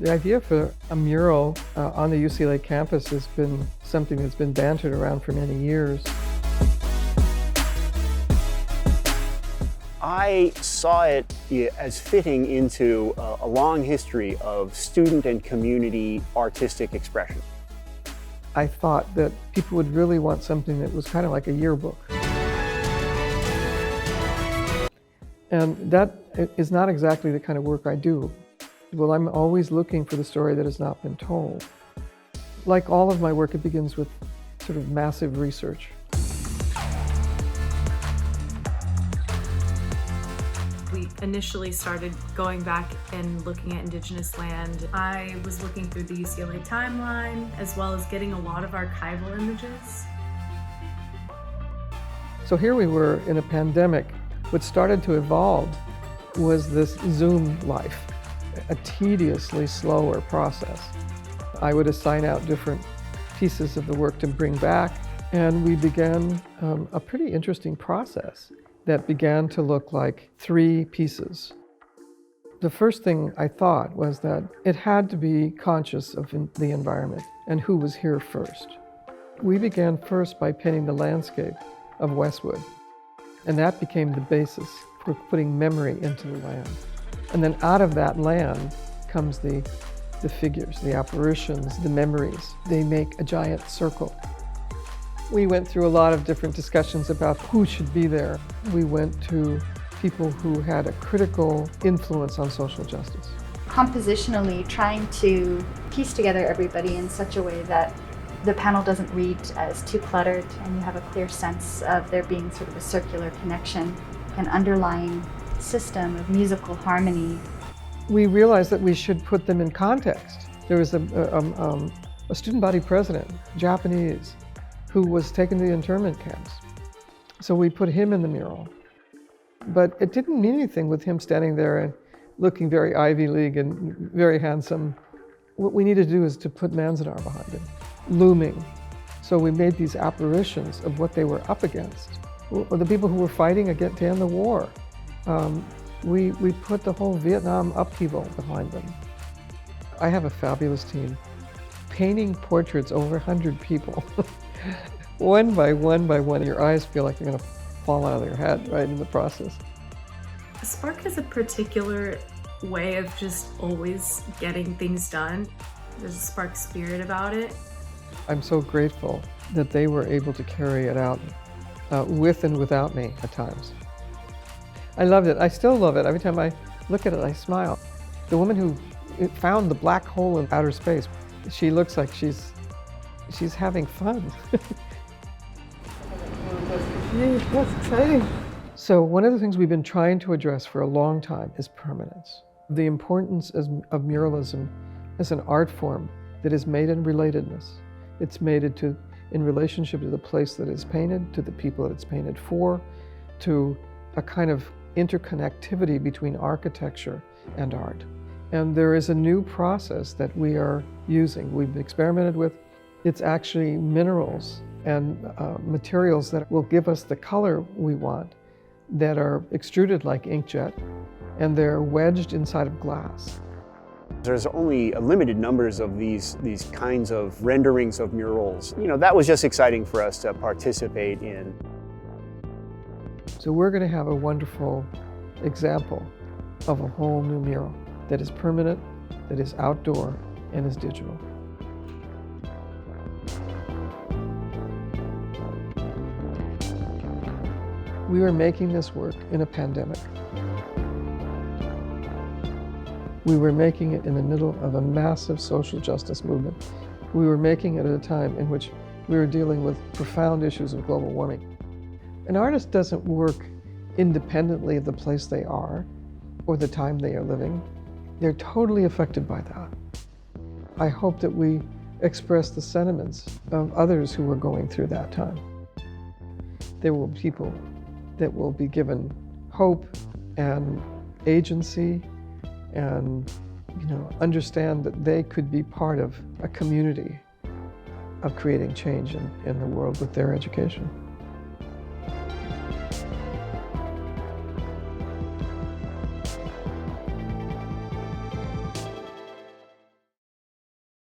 The idea for a mural on the UCLA campus has been something that's been bantered around for many years. I saw it as fitting into a long history of student and community artistic expression. I thought that people would really want something that was kind of like a yearbook. And that is not exactly the kind of work I do. Well, I'm always looking for the story that has not been told. Like all of my work, it begins with sort of massive research. We initially started going back and looking at Indigenous land. I was looking through the UCLA timeline, as well as getting a lot of archival images. So here we were in a pandemic. What started to evolve was this Zoom life, a tediously slower process. I would assign out different pieces of the work to bring back, and we began a pretty interesting process that began to look like three pieces. The first thing I thought was that it had to be conscious of the environment and who was here first. We began first by painting the landscape of Westwood, and that became the basis for putting memory into the land. And then out of that land comes the figures, the apparitions, the memories. They make a giant circle. We went through a lot of different discussions about who should be there. We went to people who had a critical influence on social justice. Compositionally, trying to piece together everybody in such a way that the panel doesn't read as too cluttered and you have a clear sense of there being sort of a circular connection, an underlying system of musical harmony. We realized that we should put them in context. There was a student body president, Japanese, who was taken to the internment camps. So we put him in the mural. But it didn't mean anything with him standing there and looking very Ivy League and very handsome. What we needed to do is to put Manzanar behind him, looming. So we made these apparitions of what they were up against, the people who were fighting to end the war. We put the whole Vietnam upheaval behind them. I have a fabulous team, painting portraits over 100 people. One by one by one, your eyes feel like they're going to fall out of your head right in the process. Spark has a particular way of just always getting things done. There's a Spark spirit about it. I'm so grateful that they were able to carry it out with and without me at times. I loved it. I still love it. Every time I look at it, I smile. The woman who found the black hole in outer space, she looks like she's having fun. That's exciting. So one of the things we've been trying to address for a long time is permanence. The importance of muralism as an art form that is made in relatedness. It's made in relationship to the place that it's painted, to the people that it's painted for, to a kind of interconnectivity between architecture and art. And there is a new process that we are using, we've experimented with. It's actually minerals and materials that will give us the color we want, that are extruded like inkjet, and they're wedged inside of glass. There's only limited numbers of these kinds of renderings of murals. You know, that was just exciting for us to participate in. So we're going to have a wonderful example of a whole new mural that is permanent, that is outdoor, and is digital. We were making this work in a pandemic. We were making it in the middle of a massive social justice movement. We were making it at a time in which we were dealing with profound issues of global warming. An artist doesn't work independently of the place they are or the time they are living. They're totally affected by that. I hope that we express the sentiments of others who were going through that time. There will be people that will be given hope and agency and understand that they could be part of a community of creating change in the world with their education.